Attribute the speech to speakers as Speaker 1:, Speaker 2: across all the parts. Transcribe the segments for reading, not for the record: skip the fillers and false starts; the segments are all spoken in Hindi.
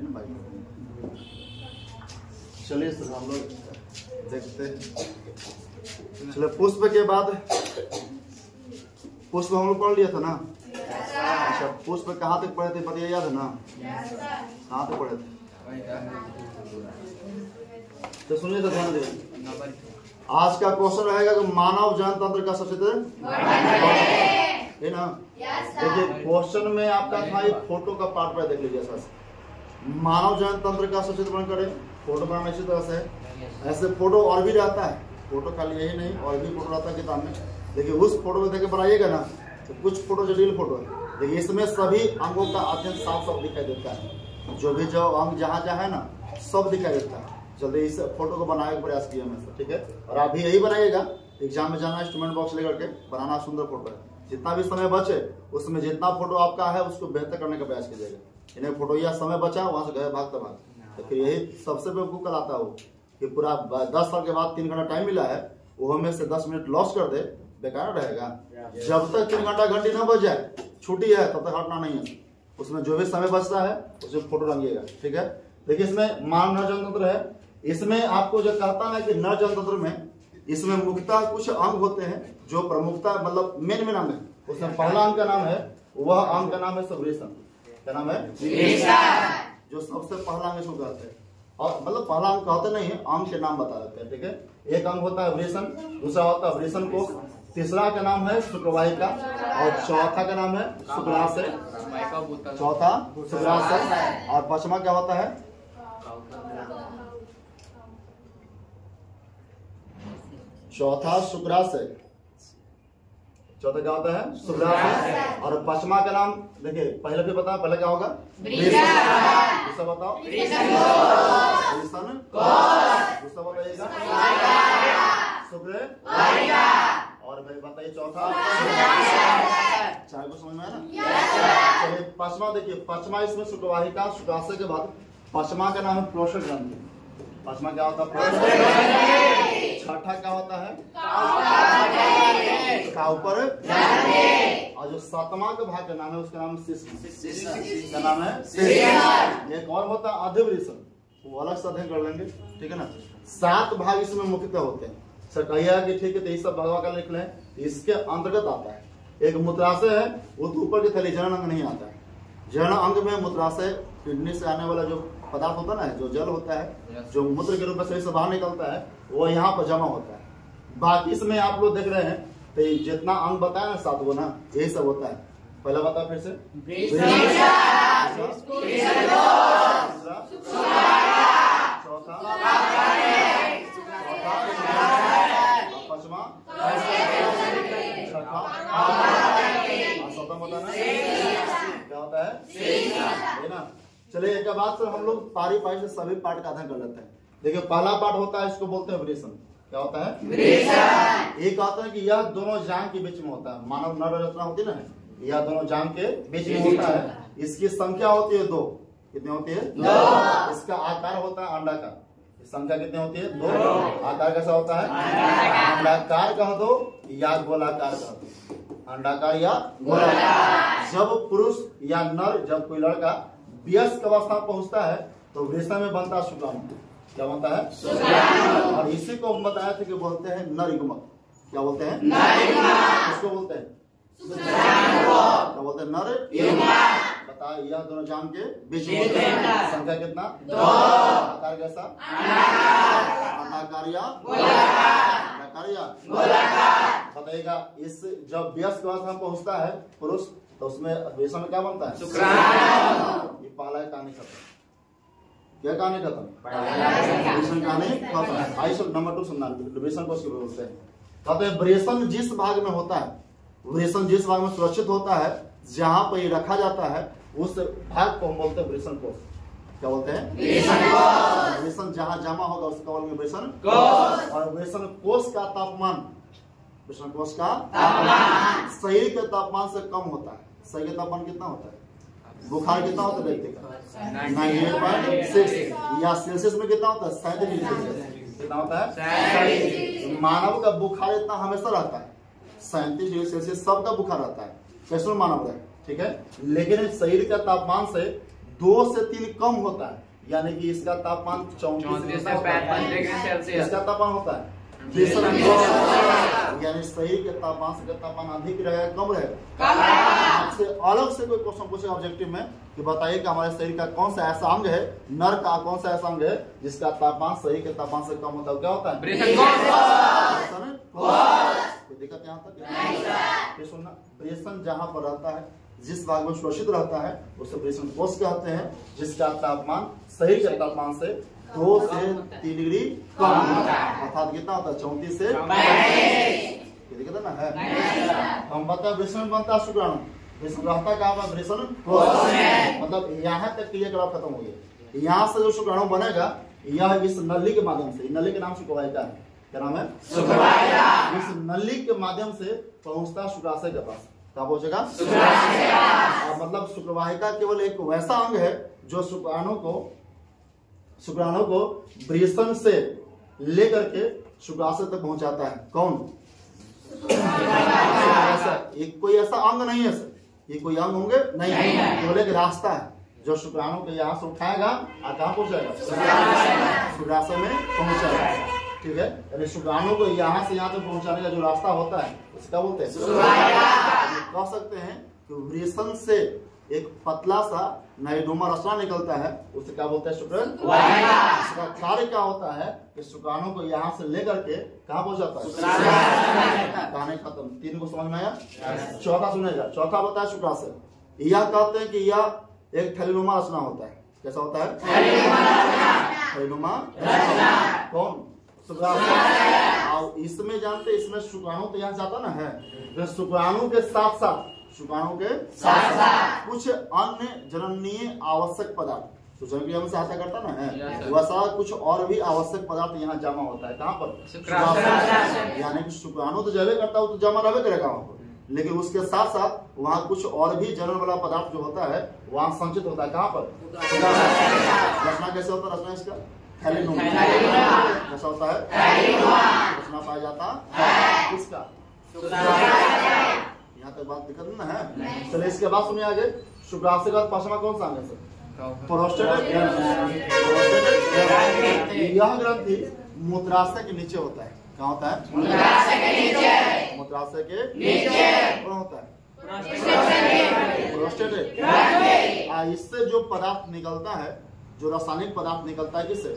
Speaker 1: है ना भाई। चलिए सर हम लोग देखते हैं। चलो पुष्प के बाद पुष्प हम लोग पढ़ लिया था ना। अच्छा पुष्प कहाँ तक पढ़े थे बताइए, याद है ना? कहाँ तक पढ़े थे? तो सुनिए तो ध्यान दीजिए। आज का क्वेश्चन रहेगा कि मानव जनतंत्र का सबसे है ना। देखिए क्वेश्चन में आपका था फोटो का पार्ट पर देख लीजिए सर। मानव जनतंत्र का सबसे करें फोटो बनाना इसी तरह से। ऐसे फोटो और भी रहता है, फोटो खाली यही नहीं और भी फोटो रहता है किताब में। देखिए उस फोटो में देख बनाइएगा ना तो कुछ फोटो जटिल फोटो है, देखिए इसमें सभी अंगों का अध्ययन साफ साफ दिखाई देता है। जो भी जो अंग जहाँ जहाँ है ना सब दिखाई देता है। जल्दी इस फोटो को बनाने का प्रयास किया हमें, ठीक है। और आप भी यही बनाइएगा, एग्जाम में जाना इंस्ट्रूमेंट बॉक्स लेकर के बनाना सुंदर फोटो है। जितना भी समय बचे उसमें जितना फोटो आपका है उसको बेहतर करने का प्रयास कीजिएगा। इन्हें फोटो या समय बचा वहां से गए भागते भाग, तो फिर यही सबसे बेवकूफ कहलाता हो कि पूरा 10 साल के बाद 3 घंटा टाइम मिला है वो में से 10 मिनट लॉस कर दे, बेकार रहेगा। जब तक 3 घंटा घंटी न बच जाए छुट्टी है तब तक हटना नहीं है। उसमें जो भी समय बचता है उसमें फोटो रंगिएगा, ठीक है। देखिए इसमें मानव नर जनतंत्र है। इसमें आपको जो कहता है कि नर जनतंत्र में इसमें मुख्यतः कुछ अंग होते हैं जो प्रमुखता मतलब मेन अंग है। उसमें पहला अंग का नाम है, वह अंग का नाम है वृषण। क्या नाम है? जो सबसे पहला अंग इसको कहते हैं। और मतलब पहला अंग कहते नहीं है, अंग के नाम बता देते हैं, ठीक है। एक अंग होता है वृषण, दूसरा होता है वृषण कोश, तीसरा का नाम है शुक्रवाहिका और चौथा का नाम है शुक्राशय। चौथा शुक्राशय और पांचवा क्या होता है? चौथा शुक्राशय। चौथा क्या होता है? शुक्राशय। और पांचवा का नाम देखिए पहले भी बताओ, पहले क्या होगा? दूसरा बताओ दूसरा बताइएगा शुक्र और भाई बताइए चौथा। चार को समझ में आया ना? चलिए पांचवा देखिए, पांचवा इसमें शुक्रवाहिका शुक्राशय के बाद पांचवा का नाम है प्रोष्ठ ग्रंथि। पांचवा क्या होता है? छठा क्या होता है? ऊपर। और जो सातवां का भाग का नाम है उसका नाम क्या नाम है? एक और होता है अधिवृषण, वो अलग से अध्ययन कर लेंगे, ठीक है ना। 7 भाग इसमें मुख्यतः होते हैं। सर कहिएगा कि ठीक है तो ये सब भगवा का लिख लें, इसके अंतर्गत आता है एक मूत्राशय है, वो तो ऊपर की थैली जनन अंग नहीं आता है। जनन अंग में मूत्राशय किडनी से आने वाला जो पदार्थ होता है ना, जो जल होता है जो मूत्र के रूप में शरीर से बाहर निकलता है वो यहाँ पर जमा होता है। बाकी इसमें आप लोग देख रहे हैं तो जितना अंग बताया ना 7 वो ना यही सब होता है। पहला बता फिर से चौथा पांचवा छठा बताना क्या होता है ना। चलिए एक बात से हम लोग पारी से सभी पार्ट का अध्ययन कर लेते हैं। देखिए पहला पार्ट होता है इसको बोलते हैं वृषण। क्या होता है? वृषण। ये कहता है कि यह दोनों जांग के बीच में होता है। मानव नर रचना होती है ना, यह दोनों जांग के बीच में होता है। इसकी संख्या होती है 2। कितनी होती है? 2। इसका आकार होता है अंडाकार। संख्या कितनी होती है? 2। आकार कैसा होता है? अंडाकार कह दो या गोलाकार कह दो, अंडाकार या गोलाकार। जब पुरुष या नर, जब कोई लड़का वयस्क अवस्था पहुंचता है तो वृषण में बनता है शुक्राणु। क्या बनता है? शुक्राणु। और इसी को हम बताया थे कि बोलते हैं नरयुग्मक। क्या बोलते हैं? नरयुग्मक। किसको बोलते हैं? क्या बोलते हैं? नरयुग्मक। बताओ यह दोनों जांग के बीच में संख्या कितना? 2। आकार कैसा? अंडाकार या गोलाकार। बताइएगा इस जब वयस्क अवस्था में पहुंचता है पुरुष तो उसमें वृषण में क्या बनता है? शुक्राणु। ये पहला कहानी खत्म। क्या कहानी खत्म? वृषण कहानी खत्म। आई सब नंबर 2 सुनना, वृषण को बोलते हैं। कहते हैं वृषण जिस भाग में होता है, वृषण जिस भाग में सुरक्षित होता है जहां पर ये रखा जाता है उस भाग को हम बोलते हैं वृषण कोश। क्या बोलते हैं? वृषण जहां जमा होगा उसका बोलेंगे वृषण कोश। और वृषण कोश का तापमान, वृषण कोश का तापमान शरीर के तापमान से कम होता है। शरीर का तापमान कितना होता है? बुखार कितना होता है व्यक्ति का? 98.6। या सेल्सियस में कितना होता है? 37 डिग्री सेल्सियस। कितना होता है? मानव का बुखार इतना हमेशा रहता है 37 डिग्री सेल्सियस, सबका बुखार रहता है, कैसे मानव है, ठीक है। लेकिन शरीर का तापमान से 2 से 3 कम होता है, यानी कि इसका तापमान 34 से 35 डिग्री सेल्सियस इसका तापमान होता है। यानी शरीर के तापमान से तापमान अधिक रहेगा कम रहेगा। आपसे अलग से कोई क्वेश्चन पूछेगा ऑब्जेक्टिव में कि बताइए कि हमारे शरीर का कौन सा ऐसा अंग है, नर का कौन सा ऐसा अंग है जिसका तापमान शरीर के तापमान से कम होता है, क्या होता है? कोई दिक्कत यहाँ तक? फिर सुनना, ब्रेसन जहाँ पर रहता है, जिस भाग में सुरक्षित रहता है उसे ब्रेसन कोष कहते हैं, जिसका तापमान शरीर के तापमान से 2 से 3 डिग्री कम होता है। अर्थात कितना होता है? 34 से 35। दिक्कत है ना? है हम बताए ब्रेसन बनता है शुक्राणु, ब्रेसन रहता कहाँ पर? ब्रेसन कोष में। मतलब यहाँ तक क्लियर करा खत्म हो गया। यहाँ से जो शुक्राणु बनेगा यह इस नली के माध्यम से, नली के नाम शुक्रवाहिका है, क्या नाम है? शुक्रवाहिका। इस नली के माध्यम से पहुंचता शुक्राशय के पास, कहाँ पहुंचेगा? मतलब शुक्रवाहिका केवल एक वैसा अंग है जो शुक्राणु को ब्रेसन से लेकर के शुक्राशय तक पहुंचाता है। कौन? एक कोई ऐसा अंग नहीं है सर, ये कोई अंग होंगे नहीं, केवल एक रास्ता है जो शुक्राणु को यहाँ से उठाएगा और कहाँ पहुंचाएगा? शुक्राशय में पहुंचाएगा। ठीक है, यानी शुक्राणु को यहाँ से यहाँ तक पहुंचाने का जो रास्ता होता है उसका बोलते हैं। कह सकते हैं कि ब्रेसन से एक पतला सा नाइडोमा रचना निकलता है, उसे क्या बोलते हैं? शुक्राणु। इसका कार्य क्या होता है कि शुक्राणु को यहाँ से लेकर के कहाँ पहुंचाता है? कहानी खत्म। 3 को समझ में आया? चौथा सुनेगा, चौथा बताया शुक्राशय। यह कहते हैं कि यह एक थैलीनुमा रचना होता है। कैसा होता है? थैलीनुमा रचना। कौन? शुक्राणु। इसमें जानते, इसमें शुक्राणु तो यहाँ जाता ना है, तो शुक्राणु के साथ साथ कुछ अन्य जननीय आवश्यक पदार्थ, तो जनक्रिया में सहायता करता ना है, वैसा कुछ और भी आवश्यक पदार्थ यहाँ जमा होता है। कहाँ पर? यानी कि शुक्राणु तो जले करता है, तो जमा रहे करेगा वहाँ पर, लेकिन उसके साथ साथ वहाँ कुछ और भी जनन वाला पदार्थ जो होता है वहाँ संचित होता है। कहाँ पर? रचना कैसे होता है? रचना इसका थैलीनुमा। कैसा होता है? रचना पाया जाता है किसका? यहाँ तक बात दिक्कत ना है? चलिए इसके बाद सुनिए आगे। शुक्राशय का पांचवा कौन सा अंग है सर? प्रोस्टेट ग्रंथि। यह ग्रंथि मूत्राशय के नीचे होता है। कहाँ होता है? मूत्राशय के नीचे कौन होता है? प्रोस्टेट। इससे जो पदार्थ निकलता है, जो रासायनिक पदार्थ निकलता है किससे?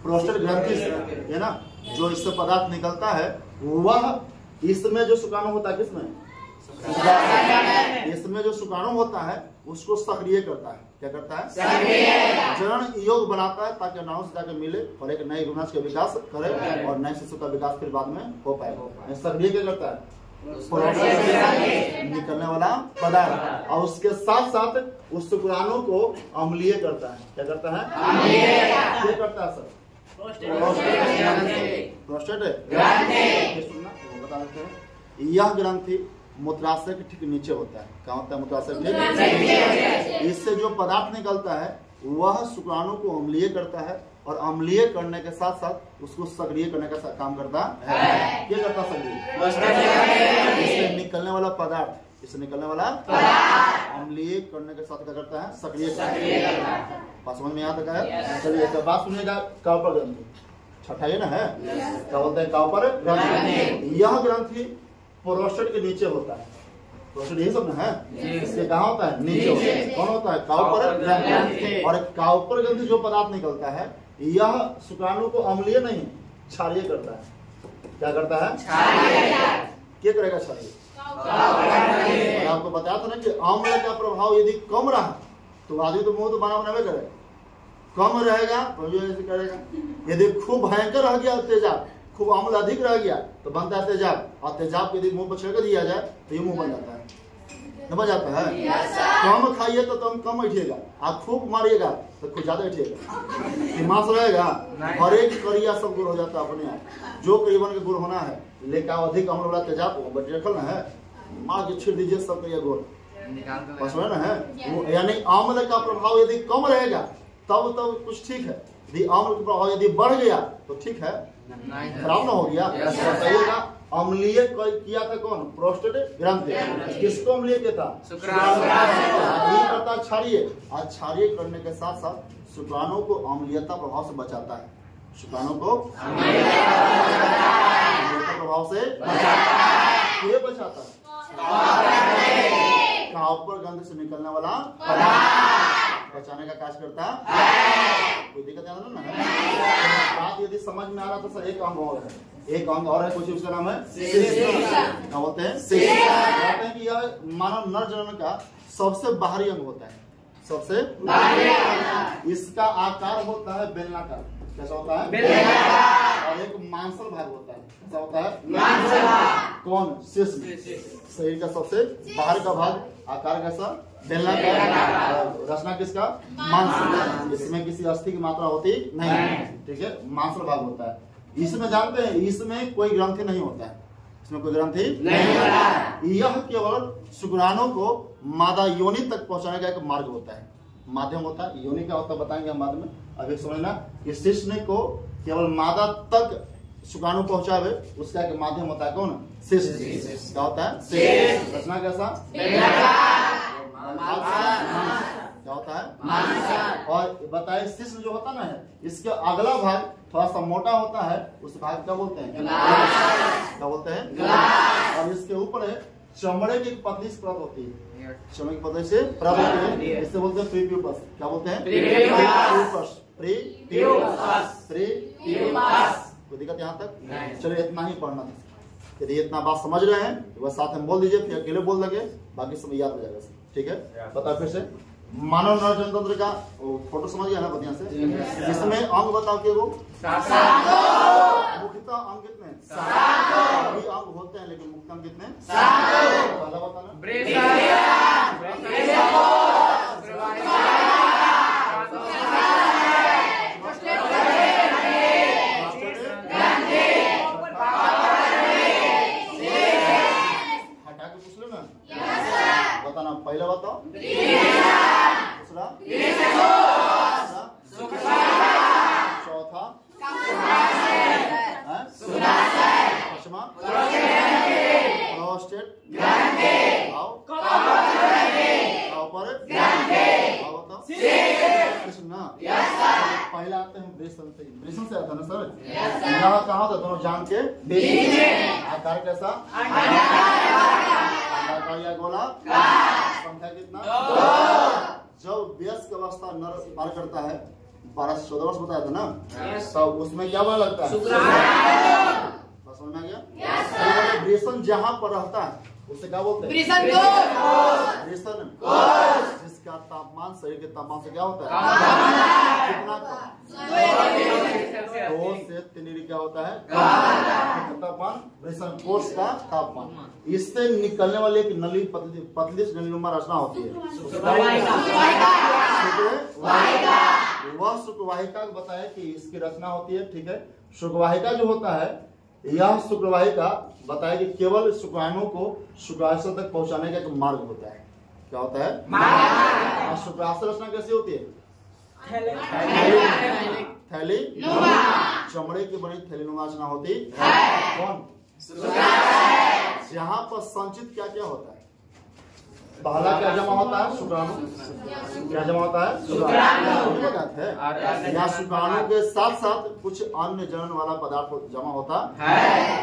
Speaker 1: प्रोस्टेट ग्रंथि से, है ना? जो इससे पदार्थ निकलता है वह इसमें जो शुक्राणु होता है, किसमें? इसमें जो शुक्राणु होता है उसको सक्रिय करता है। क्या करता है? जनन योग बनाता है ताकि अंडाणु से जाकर मिले और एक नए भ्रूणज का विकास करे और नए शिशु का विकास फिर बाद में हो पाएगा। सक्रिय क्या करता है? निकलने वाला पदार्थ, और उसके साथ साथ उस शुक्राणु को अम्लीय करता है। क्या करता है? क्या करता है सर? प्रोस्टेट ग्रंथि। बता देते हैं, यह ग्रंथि मूत्राशय के ठीक नीचे होता है। क्या होता है? मूत्राशय के। इससे जो पदार्थ निकलता है वह शुक्राणु को अम्लीय करता है, और अम्लीय करने के साथ साथ उसको सक्रिय करने का काम करता है। क्या करता है? सक्रिय। इससे निकलने वाला पदार्थ, इससे निकलने वाला अम्लीय करने के साथ क्या करता है? सक्रिय करता है। बात समझ में यहाँ तक है? चलिए एक बात सुनिएगा। काउपर ग्रंथि छठा ये ना है, क्या बोलते हैं? काउपर ग्रंथि। यह ग्रंथि प्रोस्टेट के नीचे होता है। प्रोस्टेट यही सब ना है, इसके कहाँ होता है? नीचे होता है। कौन होता है? काउपर ग्रंथि। और काउपर ग्रंथि जो पदार्थ निकलता है यह शुक्राणु को अम्लीय नहीं क्षारीय करता है। क्या करता है? क्या करेगा? क्षारीय। आपको बताया था ना कि अम्ल का प्रभाव यदि कम रहा तो आदमी तो मुंह तो बना बनावे करे, कम रहेगा तो ऐसे करेगा। यदि खूब भयंकर रह गया तेजाब, खूब अम्ल अधिक रह गया तो बनता है तेजाब, और तेजाब यदि मुंह पर छिड़क दिया जाए तो ये मुंह बन जाता है। समझ आता है? कम खाइए तो तुम कम उठिएगा, आप खूब मारिएगा तो कुछ ज्यादा उठिएगा। मांस रहेगा, हर एक करिया सब गुड़ हो जाता है अपने आप। जो करीबन के गुड़ होना है, लेकिन अधिक अम्ल वाला तेजाब रखल ना है, मार के छिड़ दीजिए सब करिया गुड़, बस ना है। यानी अम्ल का प्रभाव यदि कम रहेगा तब कुछ ठीक है, यदि अम्ल का प्रभाव यदि बढ़ गया तो ठीक है, खराब ना हो गया बताइएगा। अम्लीय किया था कौन? प्रोस्टेट ग्रंथि। किसको अम्लीय किया था?
Speaker 2: शुक्राणु।
Speaker 1: ये करता क्षारीय, और क्षारीय करने के साथ साथ शुक्राणु को अम्लीयता प्रभाव से बचाता है। शुक्राणु को अम्लीयता प्रभाव से ये बचाता है। ऊपर गंध से निकलने वाला बचाने का कार्य करता है। कोई दिक्कत नहीं ना? बात यदि समझ में आ रहा तो सर एक अंग और है, एक अंग और है, कुछ उसका नाम है क्या बोलते हैं? कहते हैं कि यह मानव नर जनन का सबसे बाहरी अंग होता है, सबसे बाहरी। इसका आकार होता है बेलनाकार। कैसा होता है? बेलनाकार। और एक मांसल भाग होता है। कैसा होता है? मांसल। कौन? शीर्ष। शरीर का सबसे बाहर का भाग आकार कैसा? बेलनाकार। रचना किसका? मांसल। इसमें किसी अस्थि की मात्रा होती नहीं, ठीक है, मांसल भाग होता है। इसमें जानते हैं इसमें कोई ग्रंथि नहीं होता है, इसमें कोई ग्रंथि नहीं होता है। यह केवल शुक्राणु को मादा योनि तक पहुंचाने का एक मार्ग होता है, माध्यम होता है। योनि क्या होता है बताएंगे हम बाद में। अभी समझना कि शिश्न को केवल मादा तक शुक्राणु पहुंचावे, उसका एक माध्यम होता है कौन? शिश्न। क्या होता है? रचना कैसा? क्या होता है? और बताए शिश्न जो होता ना है, इसके अगला भाग थोड़ा सा मोटा होता है, उस भाग क्या बोलते हैं? क्या बोलते हैं? और इसके ऊपर है चमड़े की एक पतली परत होती है, चमड़े की पतली से परत होती है, इससे बोलते हैं प्रीप्यूपस। क्या बोलते हैं? प्रीप्यूपस। कोई दिक्कत यहाँ तक? चलिए इतना ही पढ़ना था। यदि इतना बात समझ रहे हैं तो बस साथ में बोल दीजिए, फिर अकेले बोल देंगे, बाकी सब याद हो जाएगा। ठीक है, बताओ फिर से। मानव नर जनतंत्र का फोटो समझ गया ना बढ़िया से? इसमें अंग बताओ कि वो मुख्यतः अंग कितने? सभी अंग होते हैं, लेकिन मुख्य अंग कितने? पहला बताना। बताना, पहला बताओ। दूसरा, चौथा, पांचवा, प्रोस्टेट, पहला आते हैं ब्रेसन से। ब्रेसन से आता ना सर? यहाँ कहाँ होता? दोनों जान के आकार कैसा? या गोला। संख्या कितना? जब वयस्क अवस्था नर पार करता है, 12 से 14 वर्ष बताया था ना, तब उसमें क्या बना लगता है? समझ में आ गया? ब्रेसन जहाँ पर रहता है उसे क्या बोलते हैं? ब्रेसन। जिसका तापमान शरीर के तापमान से क्या होता है? कितना कम? 2 से 3 डिग्री क्या होता है? तापमान। ब्रेसन कोष का तापमान। इससे निकलने वाली एक नली पतली नलीनुमा रचना होती है, वह शुक्रवाहिका बताया कि इसकी रचना होती है। ठीक है, शुक्रवाहिका जो होता है, यह शुक्रवाहिका बताया कि केवल शुक्राणु को शुक्राशय तक पहुंचाने का एक मार्ग होता है। क्या होता है? और शुक्राशय रचना कैसी होती है? थैली चमड़े की बनी थैलीनुमा रचना होती है। कौन? यहाँ पर संचित क्या क्या होता है? पहला क्या जमा होता है? शुक्राणु। क्या जमा होता है? शुक्राणु। यहाँ शुक्राणु के साथ साथ कुछ अन्य जनन वाला पदार्थ जमा होता है।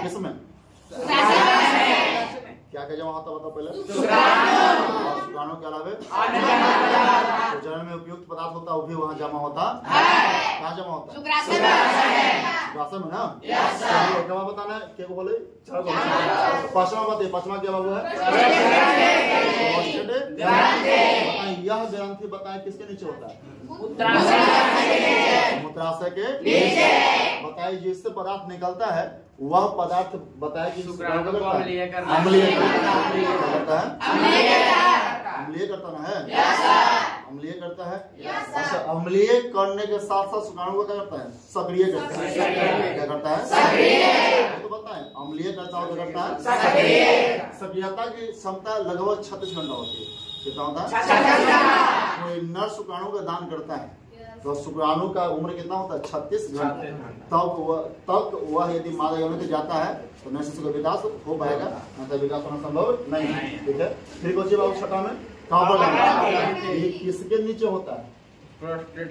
Speaker 1: किसमें? क्या क्या जमा होता बताओ पहले? शुक्राणु के अलावा जनन में उपयुक्त पदार्थ होता है, वो भी वहाँ जमा होता है। कहाँ जमा होता है? शुक्राशय में ना। क्या बताना है? क्या बोले? पांचवा बताइए, पांचवा क्या बाबू है? यह ग्रंथि बताए किसके नीचे होता है? मूत्राशय के नीचे। बताइए जिससे पदार्थ निकलता है वह पदार्थ बताया कि शुक्राणु को अम्लीय करता है। अम्लीय करता ना है? अम्लीय करता है। अच्छा, अम्लीय करने के साथ साथ शुक्राणु को क्या करता है? सक्रिय करता है। क्या करता है? तो बताएं, अम्लीय करता है, क्या करता है? सक्रियता की क्षमता लगभग 36 घंटा होती है। कितना होता है? कोई नर शुक्राणु का दान करता है तो शुक्राणु का उम्र कितना होता है? 36 घंटे। तक वह यदि मादा यौन के जाता है तो नए शिशु का विकास हो पाएगा, नहीं विकास होना संभव नहीं है। ठीक है, फिर कोई बाबू छठा में कहाँ पर जाना? ये किसके नीचे होता है? प्रोस्टेट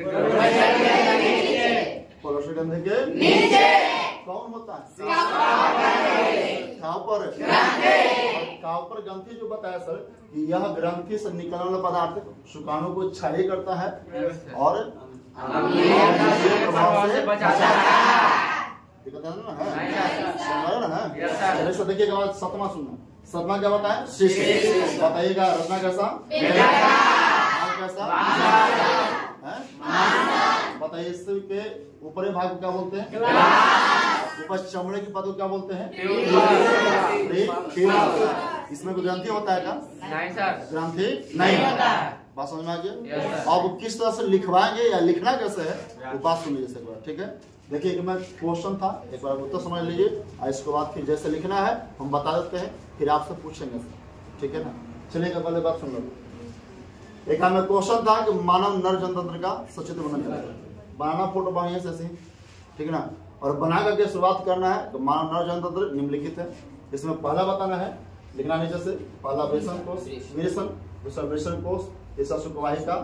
Speaker 1: ग्रंथि के नीचे। कौन होता है? काउपर ग्रंथि जो बताया सर कि यह ग्रंथि से निकलने वाला पदार्थ शुक्राणु को क्षय करता है और देखिएगा। सतमा सुनना, सतमा क्या बताया? शिष्य। बताइएगा रचना कैसा? कैसा? बताइए इसके ऊपरी भाग को क्या बोलते हैं? ऊपर चमड़े की पद को क्या बोलते हैं? इसमें कोई ग्रंथि होता है क्या? नहीं सर, ग्रंथि नहीं होता। बात समझ में आ गया? अब किस तरह से लिखवाएंगे या लिखना कैसे है वो बात सुन लीजिए एक बार। ठीक है, देखिए कि मैं क्वेश्चन था, एक बार उत्तर समझ लीजिए और इसके बाद फिर जैसे लिखना है हम बता देते हैं, फिर आपसे पूछेंगे। ठीक है ना, चलिए पहले बात सुन लो। एक में क्वेश्चन था कि मानव नर जनतंत्र का सचित्र वर्णन करें। बनाना फोटो बढ़िया से, ठीक है ना, और बना करके शुरुआत करना है। तो मानव नर जनतंत्र निम्नलिखित है। इसमें पहला बताना है, लिखना नीचे से। पहला वृषण कोष, दूसरा वृषण कोष, तीसरा शुक्रवाहिका,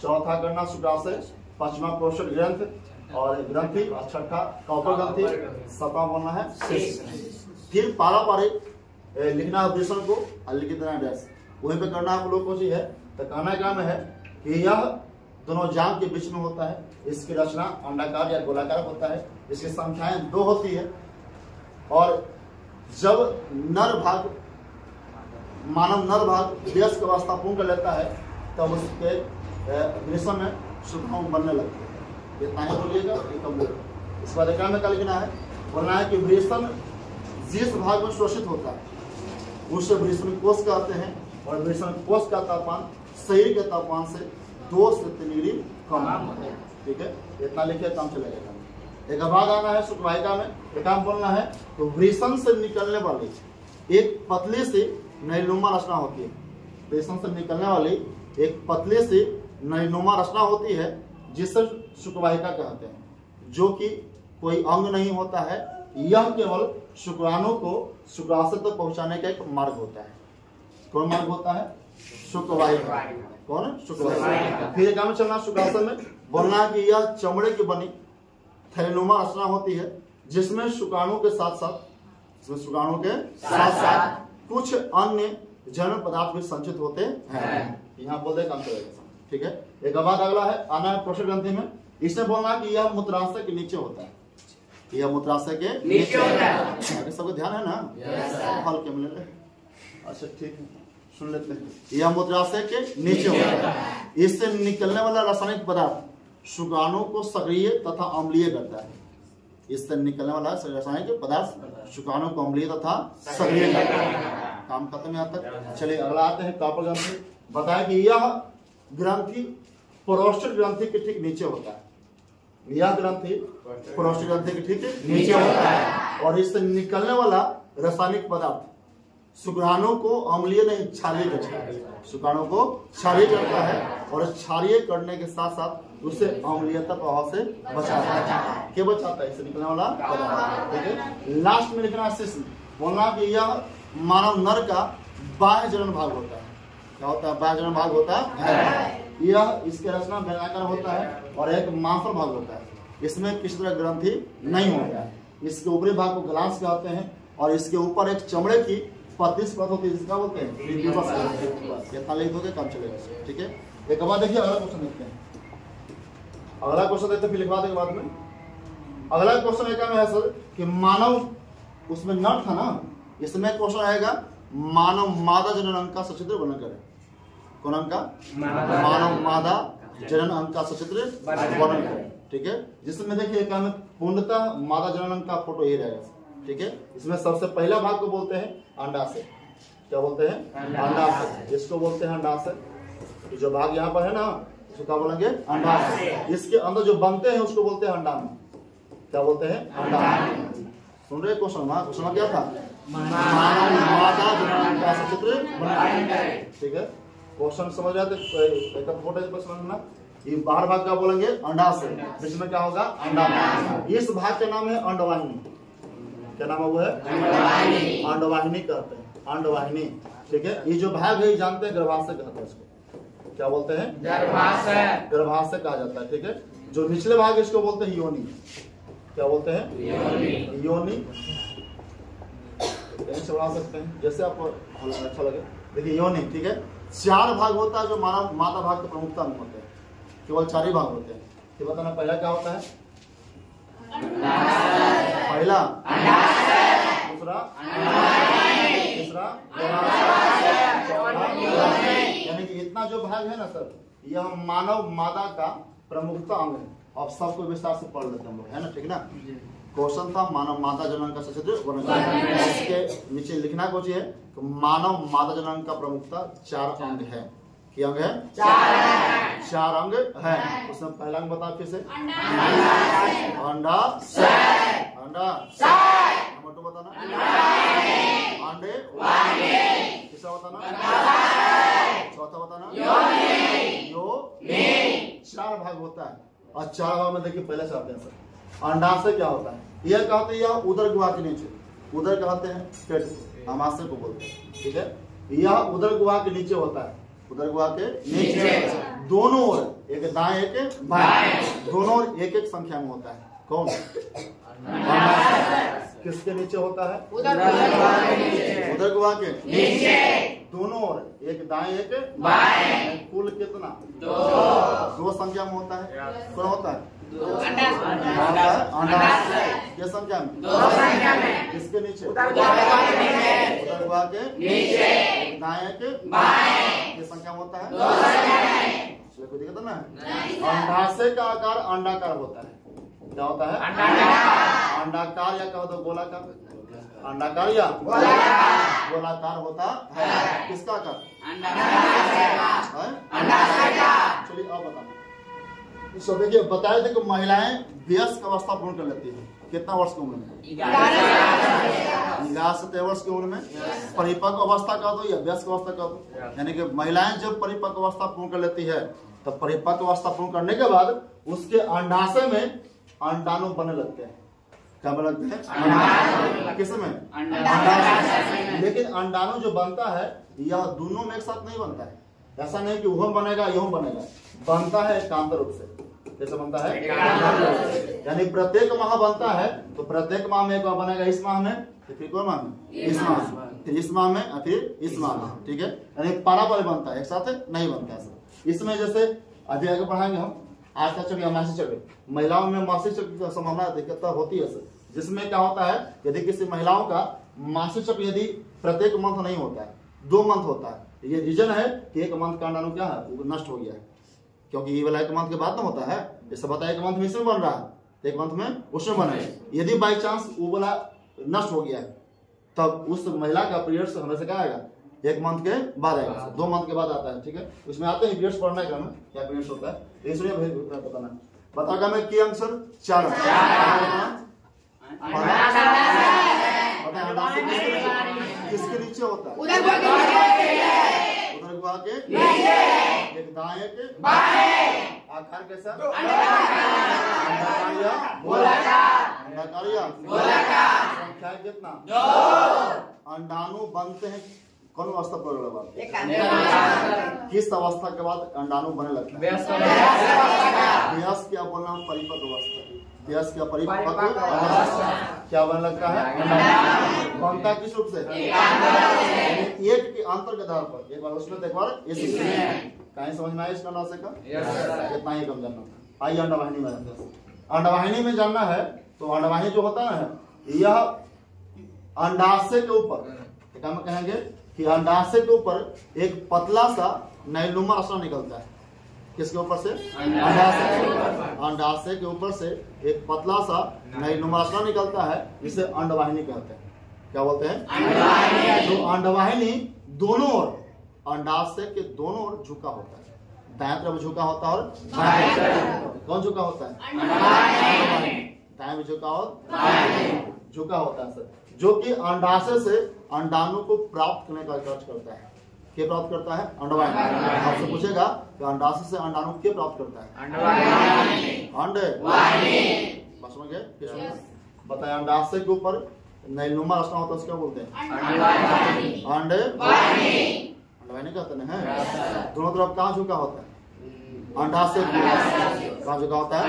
Speaker 1: चौथा करना शुक्राशय, पांचवा प्रोस्टेट ग्रंथ और ग्रंथि, और छठा काउपर ग्रंथि, सातवां बोलना है शिष्य। फिर पारा पारी लिखना है वृषण को और लिख देना डैश। वहीं पे करना आप लोग को है। तो कहना क्या में है कि यह दोनों जांघ के बीच में होता है। इसकी रचना अंडाकार या गोलाकार होता है। इसकी संख्याएं 2 होती है और जब नर भाग मानव नर भाग वयस्क अवस्था पूर्ण कर लेता है तब उसके वृषण में शुक्राणु बनने लगते हैं। इतना ही बोलिएगा, इस बार में क्या लिखना है? बोलना है कि वृषण जिस भाग में शोषित होता है उसे वृषण कोष कहते हैं और वृषण कोष का तापमान शरीर के तापमान से 2 से 3 डिग्री कम है। ठीक है, इतना लिखे काम चलेगा। एक बाद आना है शुक्रवाहिका में, एक काम बोलना है तो वृषण से निकलने वाली एक पतली सी नयनुमा रचना होती है। वृषण से निकलने वाली एक पतली सी नयनुमा रचना होती है जिसे शुक्रवाहिका कहते हैं, जो कि कोई अंग नहीं होता है। यह केवल शुक्राणु को शुक्राशय तक पहुंचाने का एक मार्ग होता है। कौन मार्ग होता है? शुक्रवाहिका। कौन? शुक्रवाहिका। फिर एक काम चलना शुक्राशय में, बोलना है कि यह चमड़े की बनी थैलीनुमा रचना होती है जिसमें शुक्राणु के साथ साथ कुछ अन्य जन्म पदार्थ भी संचित होते हैं। यहाँ बोलते काम चलेगा। ठीक है, एक बाद अगला है आना है प्रोस्टेट ग्रंथि में। इसने बोलना कि यह मूत्राशय के नीचे होता है। यह मूत्राशय के नीचे होता है। सबको ध्यान है ना? फल के मिले। अच्छा ठीक है, सुन लेते हैं। यह मूत्राशय के नीचे होता है। इससे निकलने वाला रासायनिक पदार्थ शुक्राणु को सक्रिय तथा अम्लीय करता है। इससे निकलने वाला रासायनिक पदार्थ शुक्राणु को अम्लीय तथा सक्रिय करता है। काम खत्म यहाँ तक। चलिए अगला आते हैं काउपर ग्रंथि। बताया कि यह ग्रंथि प्रोस्टेट ग्रंथि के ठीक नीचे होता है। यह ग्रंथि प्रोस्टेट ग्रंथि के ठीक नीचे होता है और इससे निकलने वाला रासायनिक पदार्थ शुक्राणु को अम्लीय नहीं क्षारीय करता है। शुक्राणु को क्षारीय करता है और क्षारीय करने के साथ साथ उसे अम्लीयता प्रभाव से बचाता है। क्या बचाता है? इससे निकलने वाला पदार्थ। ठीक है, लास्ट में लिखना शिष्य। बोलना कि यह मानव नर का बाह्य जनन भाग होता है। क्या होता है? बाह्य जनन भाग होता है। यह इसके रचना बेलनाकार होता है और एक मांसल भाग होता है। इसमें किसी तरह ग्रंथि नहीं होता है। इसके ऊपरी भाग को ग्लांस कहते हैं और इसके ऊपर एक चमड़े की पतली परत होती है जिसका बोलते हैं। इतना लिख दोगे काम चलेगा। ठीक है, एक बार देखिए अगला क्वेश्चन देखते हैं। अगला क्वेश्चन देखते फिर लिखवा देंगे बाद में। अगला क्वेश्चन एक है सर कि मानव उसमें नर था ना, इसमें क्वेश्चन आएगा मानव मादा जनन अंग का सचित्र वर्णन करें। कौन अंग का? मानव मादा जनन अंग का सचित्र वर्णन करें। ठीक है, जिसमें देखिए पूर्णतः मादा जनन अंग का फोटो ये रहेगा। ठीक है, इसमें सबसे पहला भाग को बोलते हैं अंडाशय। क्या बोलते हैं? अंडाशय। इसको बोलते हैं अंडाशय। जो भाग यहाँ पर है ना उसको क्या बोलेंगे? अंडाशय। इसके अंदर जो बनते हैं उसको बोलते हैं अंडाणु। क्या बोलते हैं? अंडाणु। सुन रहे क्वेश्चन? क्वेश्चन क्या था? मानव मादा जनन अंग का सचित्र वर्णन करें। ठीक है, क्वेश्चन समझ रहे थे? फोटो समझना ये बाहर भाग क्या बोलेंगे? अंडाशय। बीच में क्या होगा? अंडा। इस भाग का नाम है अंडवाहिनी। क्या नाम है? वो है अंडवाहिनी कहते हैं, अंडवाहिनी। ठीक है, ये जो भाग है जानते हैं गर्भाशय कहते हैं इसको। क्या बोलते हैं? गर्भाशय। गर्भाशय कहा जाता है। ठीक है, जो निचले भाग इसको बोलते हैं योनि। क्या बोलते हैं? योनि। से बढ़ा सकते हैं जैसे आपको अच्छा लगे। देखिए योनि, ठीक है, 4 भाग होता है जो माता भाग के प्रमुखता में होते हैं। केवल 4 ही भाग होते हैं। तो बताना पहला क्या होता है? पहला, दूसरा, तीसरा, यानी कि इतना जो भाग है ना सर, यह मानव मादा का प्रमुखता अंग है। अब सबको विस्तार से पढ़ लेते हैं हम लोग, है ना? ठीक ना? क्वेश्चन था मानव माता जनन का सचित्र वर्णन। इसके नीचे लिखना कुछ है तो मानव माता जनन का प्रमुखता 4 अंग है। क्या अंग है? 4 अंग है। उसमें पहला अंग बता फिर से। अंडा, अंडा, नंबर 2 बताना, अंडे, तीसरा बताना, चौथा बताना, यो। 4 भाग होता है और 4 भाग में देखिए पहले से आते हैं सर। अंडाशय क्या होता है? यह कहते हैं यह उदर गुहा के नीचे, उदर कहते हैं पेट, अमाशय को बोलते हैं। ठीक है, यह उदर गुहा के नीचे होता है। उदर गुहा के नीचे दोनों ओर, एक दाएं एक बाएं, दोनों ओर एक एक संख्या में होता है। कौन? किसके नीचे होता है? उदर गुहा के नीचे दोनों ओर, एक दाएं एक बाएं। कुल कितना? 2 संख्या में होता है। कौन होता है? अंडाशय। किस संख्या में? 2 संख्या में। किसके नीचे? उदर गुहा के नीचे, दाएं के बाएं। किस संख्या में होता है? 2 संख्या में। कोई दिक्कत ना है? अंडाशय का आकार अंडाकार होता है। क्या होता है? अंडाकार या कहो तो गोलाकार। अंडाकार या गोलाकार होता है। किसका आकार? चलिए अब बताना। तो देखिए बताए थे कि महिलाएं वयस्क अवस्था पूर्ण कर लेती है कितना वर्ष की उम्र में? 11 से 13 वर्ष की उम्र में। परिपक्व अवस्था का दो या वयस्क अवस्था का दो, यानी कि महिलाएं जब परिपक्व अवस्था पूर्ण कर लेती है तो परिपक्व अवस्था पूर्ण करने के बाद उसके अंडाशय में अंडाणु बनने लगते हैं। क्या बने लगते हैं? किसमें? अंडाशय। लेकिन अंडाणु जो बनता है यह दोनों में एक साथ नहीं बनता है। ऐसा नहीं कि वह बनेगा यह बनेगा, बनता है एकांतर रूप से। कैसे बनता है? यानी प्रत्येक माह बनता है तो प्रत्येक माह में एक बार बनेगा इस माह में, फिर कौन माह में? इस माह में, फिर इस माह में, फिर इस माह में। ठीक है, यानी पारापर बनता है, एक साथ नहीं बनता है। इसमें जैसे अभी आगे बढ़ाएंगे हम, आज का चक्र मासिक चक्र। महिलाओं में मासिक चक्र की संभावना दिक्कत होती है सर, जिसमें क्या होता है यदि किसी महिलाओं का मासिक चक्र यदि प्रत्येक मंथ नहीं होता है, 2 मंथ होता है, ये रीजन है कि एक मंथ का अंडाणु क्या है? वो नष्ट हो गया है, क्योंकि ये वाला 1 मंथ के बाद ना होता है। जैसे बताया 1 मंथ में इसमें बन रहा है, 1 मंथ में उसमें बना है। यदि बाई चांस वो वाला नष्ट हो गया है तब उस महिला का पीरियड्स हमेशा क्या आएगा? 1 मंथ के बाद आएगा, 2 मंथ के बाद आता है। ठीक है, उसमें आते हैं पीरियड्स पढ़ना है क्रम में, क्या पीरियड्स होता है इसलिए बताना। बताओगा मैं की आंसर 4 किसके नीचे होता है? उदर गुहा के नीचे, एक दाएं के बाएं। आकार कैसा? अंडाकार या गोलाकार। संख्या कितना? 2। अंडाणु बनते हैं कौन अवस्था पर? किस अवस्था के बाद अंडाणु बने लगता है? वयस्क क्या बोलना? परिपक्व अवस्था। वयस्क क्या? परिपक्व अवस्था। क्या बने लगता है? बनता किस रूप से? एक के अंतर के आधार पर, एक बार उसमें एक बार इसमें। कहीं समझ में आया इसका नासे का? इतना ही कम जानना था। आइए अंडवाहिनी में जानते हैं। अंडवाहिनी में जानना है तो अंडवाहिनी जो होता है यह अंडाशय के ऊपर, क्या हम कहेंगे कि अंडाशय के ऊपर एक पतला सा नैलनुमा रचना निकलता है। किसके ऊपर से? अंडाशय के ऊपर से एक पतला सा नैलनुमा रचना निकलता है, जिसे अंडवाहिनी कहते हैं। क्या बोलते हैं? तो अंडवाहिनी दोनों ओर, अंडाशय के दोनों ओर झुका होता है। दाएं तरफ झुका होता है और बाएं तरफ कौन झुका होता है? दाएं में झुका और झुका होता है सर, जो कि अंडाशय से अंडाणु को प्राप्त करने का कार्य करता है। के प्राप्त करता है? अंडवाहिनी। आपसे पूछेगा कि अंडाशय से अंडाणु के प्राप्त करता है? अंडवाहिनी। बस समझ गए? बताए अंडाशय के ऊपर नैलनुमा रचना होता है, उसको बोलते हैं अंडवाहिनी कहते हैं। दोनों तरफ कहाँ झुका होता है? अंडाशय कहाँ झुका होता है?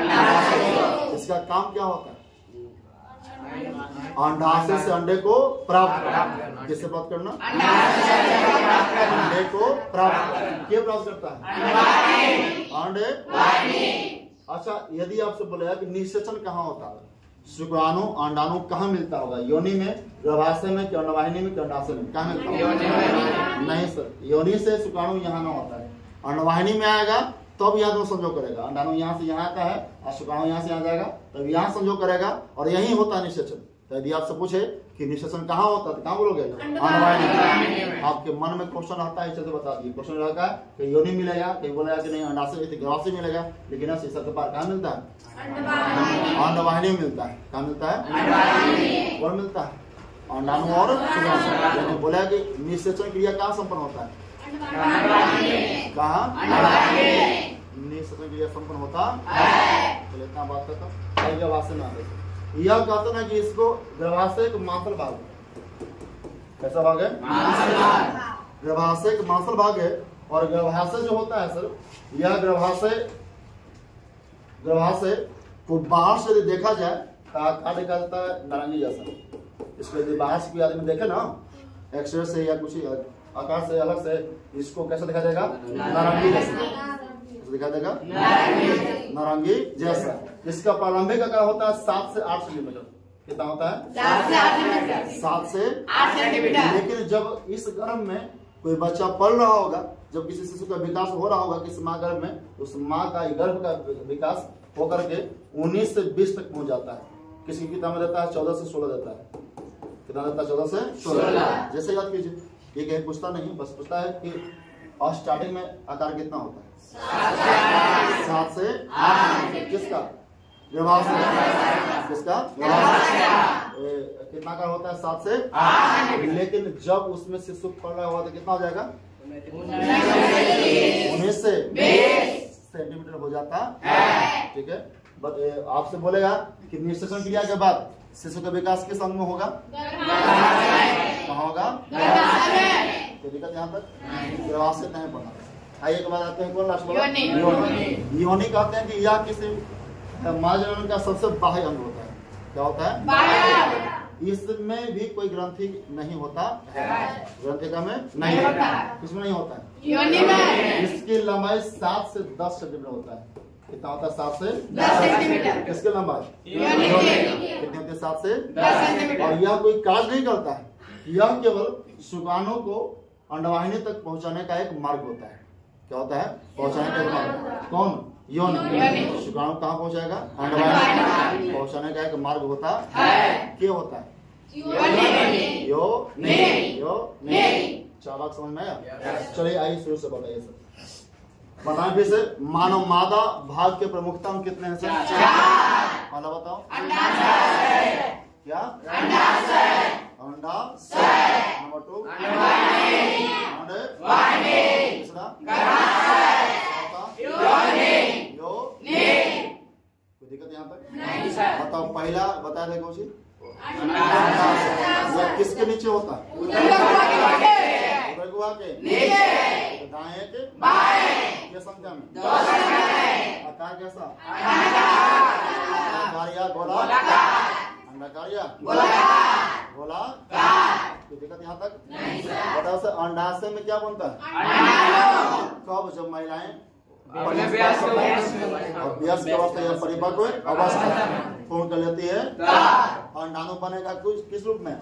Speaker 1: इसका काम क्या होता है? अंडाशय से अंडे को प्राप्त करना। किससे प्राप्त करना? अंडे को प्राप्त। क्या प्राप्त करता है? अंडे। अच्छा, यदि आपसे बोलेगा कि निषेचन कहाँ होता है? शुक्राणु अंडाणु कहाँ मिलता होगा? योनि में, गर्भाशय में, कि अंडवाहिनी में, कि अंडाशय में? कहाँ मिलता होगा? नहीं सर, योनि से शुक्राणु यहाँ ना होता है, अंडवाहिनी में आएगा तब यहाँ तो संयोग करेगा। अंडाणु यहाँ से यहाँ आता है और शुक्राणु यहाँ से यहाँ जाएगा, तब यहाँ संयोग करेगा और यही होता है निषेचन। तो यदि आपसे पूछे कि निषेचन कहाँ होता है तो कहाँ बोलोगे? अंडवाहिनी। आपके मन में क्वेश्चन आता है, चलते बता दिए। क्वेश्चन रहता है कि योनि मिलेगा, कहीं बोलेगा कि नहीं अंडाशय गर्भाशय मिलेगा, लेकिन शीशा के पार कहाँ मिलता है? अंडवाहिनी में मिलता है। कहाँ मिलता है? कौन मिलता है? अंडाणु और शुक्राणु। बोला कि निषेचन क्रिया कहाँ संपन्न होता है? कहाँ? निषेचन क्रिया संपन्न होता है। चलिए इतना बात करता हूँ। गर्भाशय में आते यह कहते हैं कि इसको गर्भाशय एक मांसल भाग है। कैसा भाग है? गर्भाशय एक मांसल भाग है। और गर्भाशय जो होता है सर, यह गर्भाशय को बाहर से देखा जाए तो आकार दिखा देता है नारंगी जैसा। इसको यदि बाहर से कोई आदमी देखे ना, एक्सरे से या कुछ आकार से अलग से, इसको कैसा दिखा देगा? नारंगी जैसा दिखा देगा, नारंगी जैसा। इसका प्रारंभिक आकार होता है 7 से 8 सेंटीमीटर। कितना होता है? 7 से 8 सेंटीमीटर। लेकिन जब इस गर्भ में कोई बच्चा पल रहा होगा, जब किसी शिशु का विकास हो रहा होगा किसी माँ गर्भ में, तो उस माँ का गर्भ का विकास होकर के 19 से 20 तक पहुंच जाता है। किसी किताब में देता है 14 से 16 देता है। कितना देता है? 14 से 16। जैसे याद कीजिए, ये कहीं पूछता नहीं, बस पूछता है कि स्टार्टिंग में आकार कितना होता है? 7 से 8। किसका? गर्भाशय। किसका? कितना आकार होता है? 7 से 8। लेकिन जब उसमें शिशु पड़ रहा होगा तो कितना हो जाएगा? 19 से 20 सेंटीमीटर हो जाता है। ठीक है। आपसे बोलेगा कि निषेचन क्रिया के बाद शिशु का विकास किस अंग में होगा? कहाँ होगा? कोई दिक्कत यहाँ तक? गर्भाशय नहीं पढ़ना। आइए एक बार आते हैं कौन लास्ट? योनि कहते हैं कि यह किसी माँ जनन का सबसे बाह्य अंग होता है। क्या होता है? इसमें भी कोई ग्रंथि नहीं होता है। ग्रंथिका में नहीं होता है। किसमें नहीं होता है? योनि में। इसकी लंबाई 7 से 10 सेंटीमीटर होता है। कितना होता है? 7 से 10 सेंटीमीटर। किसकी लंबाई? कितनी होती है? 7 से 10 सेंटीमीटर। और यह कोई कार्य नहीं करता है, यह केवल शुक्राणु को अंडवाहिनी तक पहुंचाने का एक मार्ग होता है। क्या होता है? पहुंचाने का एक मार्ग। कौन? योनि। शुक्राणु कहाँ पहुंचाएगा? अंडवाहिनी पहुंचाने का एक मार्ग होता है। क्या होता है? योनि। चालाक समझ में आया? चलिए आइए शुरू से बताइए सर। बताएं फिर से। मानव मादा भाग के प्रमुखता हम कितने हैं सर? 4। पहला बताओ। क्या? अंडा। नंबर 2 तीसरा कोई दिक्कत यहाँ तक? बताओ पहला बता रहे कौन सी? किसके नीचे होता है? गुहा के दाएं के बाएं संख्या में आकार कैसा? अंडाकार या गोलाकार? अंडाकार या गोलाकार? कोई दिक्कत यहाँ तक? बताओ सर, अंडाशय में क्या बनता है? कब? जब महिलाएं अभ्यास अवस्था या परिपक्व अवस्था पूर्ण कर लेती है, अंडाणु बनेगा किस रूप में?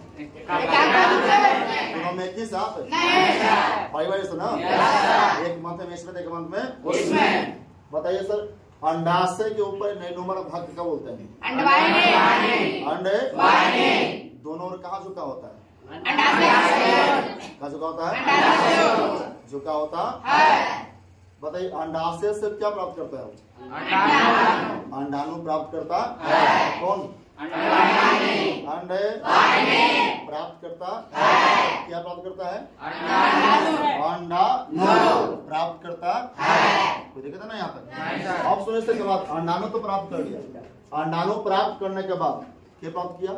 Speaker 1: दोनों में किस साथ? परिवार से ना, एक मंथ में इसमें, एक मंथ में उसमें। बताइए सर, अंडाशय के ऊपर नैनुमर भाग क्या बोलते हैं? अंडवाहिनी। दोनों ओर कहाँ झुका होता है? कहाँ झुका होता है? झुका होता है। बताइए अंडाशय से क्या प्राप्त करता है? अंडाणु प्राप्त करता है। कौन? अंडे प्राप्त करता क्या प्राप्त करता है? अंडा प्राप्त करता कोई दिक्कत है ना यहाँ तक? अब सुने इसके बाद अंडाणु तो प्राप्त कर लिया, अंडाणु प्राप्त करने के बाद क्या प्राप्त किया?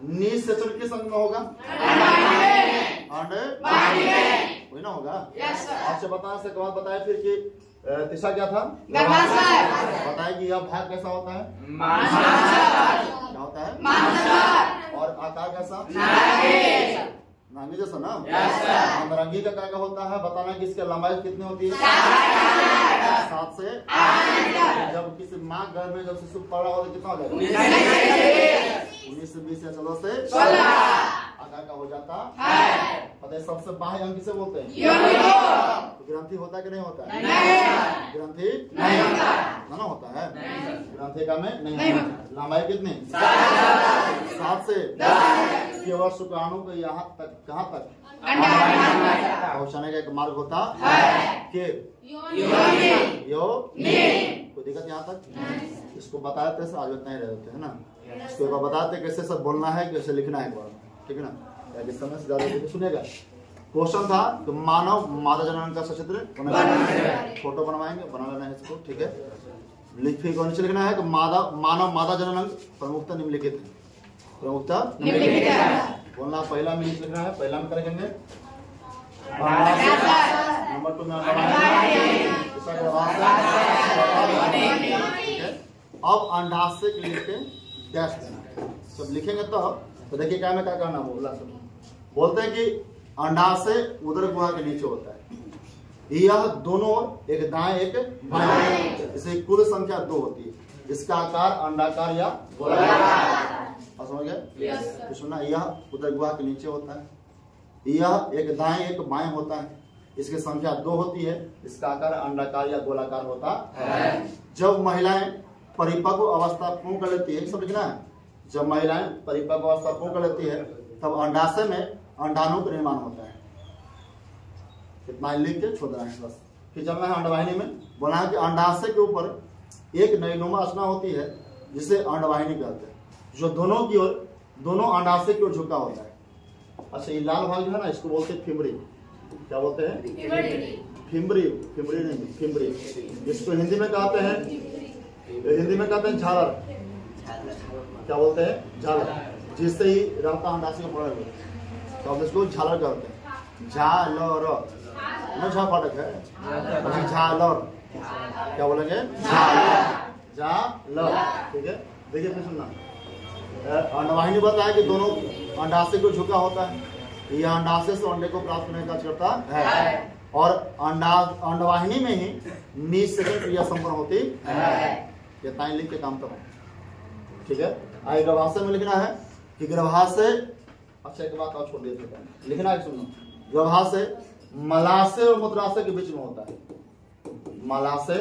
Speaker 1: निषेचन किस अंग में होगा? अंडे वही ना होगा। अच्छा बताने से बाद बताया फिर कि तीसरा क्या था? बताया कि यह भाग कैसा होता है? क्या होता है? और आकार कैसा? नांगी जैसा ना। नारंगी का क्या होता है? बताना कि इसकी लंबाई कितनी होती है? 7 से 8। जब किसी माँ घर में जब शिशु पड़ा हो तो कितना हो जाएगा? 19 से 20 या 14 से 16 आकार का हो जाता है। पता है सबसे बाह्य अंग किसे बोलते हैं? तो ग्रंथि होता है कि नहीं होता है? ग्रंथि नहीं होता है। ग्रंथि का में नहीं होता। लंबाई कितनी? 7 से 10। केवल शुक्राणु को यहाँ तक कहाँ तक पहुँचाने का एक मार्ग होता है कि कोई दिक्कत यहाँ तक? इसको बताते हैं आज इतना ही रह जाते है ना। इसको बताते कैसे सब बोलना है, कैसे लिखना है, ठीक है ना? समय से ज्यादा सुनेगा। क्वेश्चन था कि मानव मादा जनन का सचित्र फोटो बनवाएंगे, बना लेना है इसको, ठीक है? लिखने को नीचे लिखना है कि मानव मादा जनन प्रमुखता निम्नलिखित है। प्रमुखता बोलना पहला में नीचे लिखना है, पहला में करेंगे नंबर 2 में अब अंडाशय के लिए डैश देना। जब लिखेंगे तो देखिए क्या में क्या करना बोला बोलते हैं कि अंडाशय उदर गुहा के नीचे होता है। यह दोनों एक दाएं एक बाएं, इसे कुल संख्या 2 होती है। इसका आकार अंडाकार या गोलाकार। समझ गए? तो सुनना, यह उदर गुहा के नीचे होता है, यह एक दाएं एक बाएं होता है, इसकी संख्या 2 होती है, इसका आकार अंडाकार या गोलाकार होता है। जब महिलाएं परिपक्व अवस्था पूर्ण कर लेती है, सब लिखना है, जब महिलाएं परिपक्व अवस्था पूर्ण कर लेती है तब अंडाशय में अंडाणु का निर्माण होता है। इतना लिख के छोड़ देना है बस। फिर चलना है अंडवाहिनी में। बोला है कि अंडाशय के ऊपर एक नयनुमा रचना होती है जिसे अंडवाहिनी कहते हैं, जो दोनों की ओर दोनों अंडाशय की ओर झुका होता है। अच्छा ये लाल भाग जो है ना, इसको बोलते हैं फिमरी। क्या बोलते हैं? फिमरी। फिमरी नहीं, फिमरी। इसको हिंदी में कहते हैं झालर। क्या बोलते हैं? झालर। जिससे ही रहता अंडाशय को पकड़ हुए तो हम इसको झालर कहते हैं। झालर न झा फाटक है, झालर। क्या बोलेंगे? झालर। ठीक है, देखिए फिर सुनना। अंडवाहिनी बताया कि दोनों अंडाशय को झुका होता है, यह अंडाशय से अंडे को प्राप्त करने का कार्य करता है। और अंडवाहिनी में ही निषेचन क्रिया संपन्न होती है। ये ताई लिख के काम करो, ठीक है? आगे गर्भाशय में लिखना है कि गर्भाशय, अच्छा एक बात और छोड़ दिए, लिखना है, सुनो। गर्भाशय मलाशय और मूत्राशय के बीच में होता है। मलाशय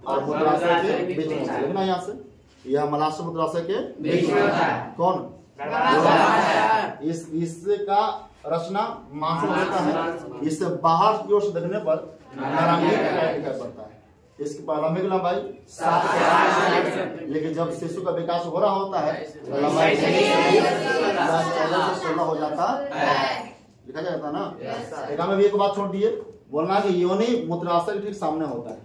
Speaker 1: और मूत्राशय के बीच में होता है। लिखना यहाँ से, यह मलाशय मूत्राशय के बीच में होता है। कौन? इसका रचना मांस में होता है। इससे बाहर की ओर से देखने पर नारंगी दिखाई पड़ता है। इसकी प्रारंभिक लंबाई 7 से 8, लेकिन जब शिशु का विकास हो रहा होता है तो लंबाई 14 से 16 हो जाता है। लिखा जाता है ना। एक में भी एक बात छोड़ दिए, बोलना कि योनि मूत्राशय के ठीक सामने होता है।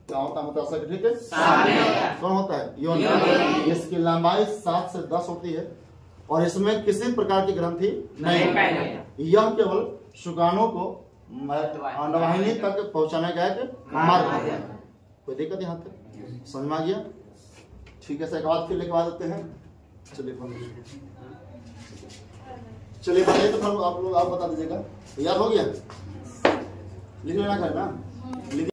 Speaker 1: क्या होता है? मूत्राशय के ठीक सामने कौन होता है? योनि। इसकी लंबाई 7 से 10 होती है और इसमें किसी प्रकार की ग्रंथि नहीं। यह केवल शुक्राणु को अंडवाहिनी तक पहुंचाने का एक मार्ग होता है। कोई दिक्कत यहाँ तक समझ में आ गया? ठीक है, एक बात फिर लिखवा देते हैं। चलिए बताइए तो आप लोग आप बता दीजिएगा। याद हो गया? लिख लेना है ना।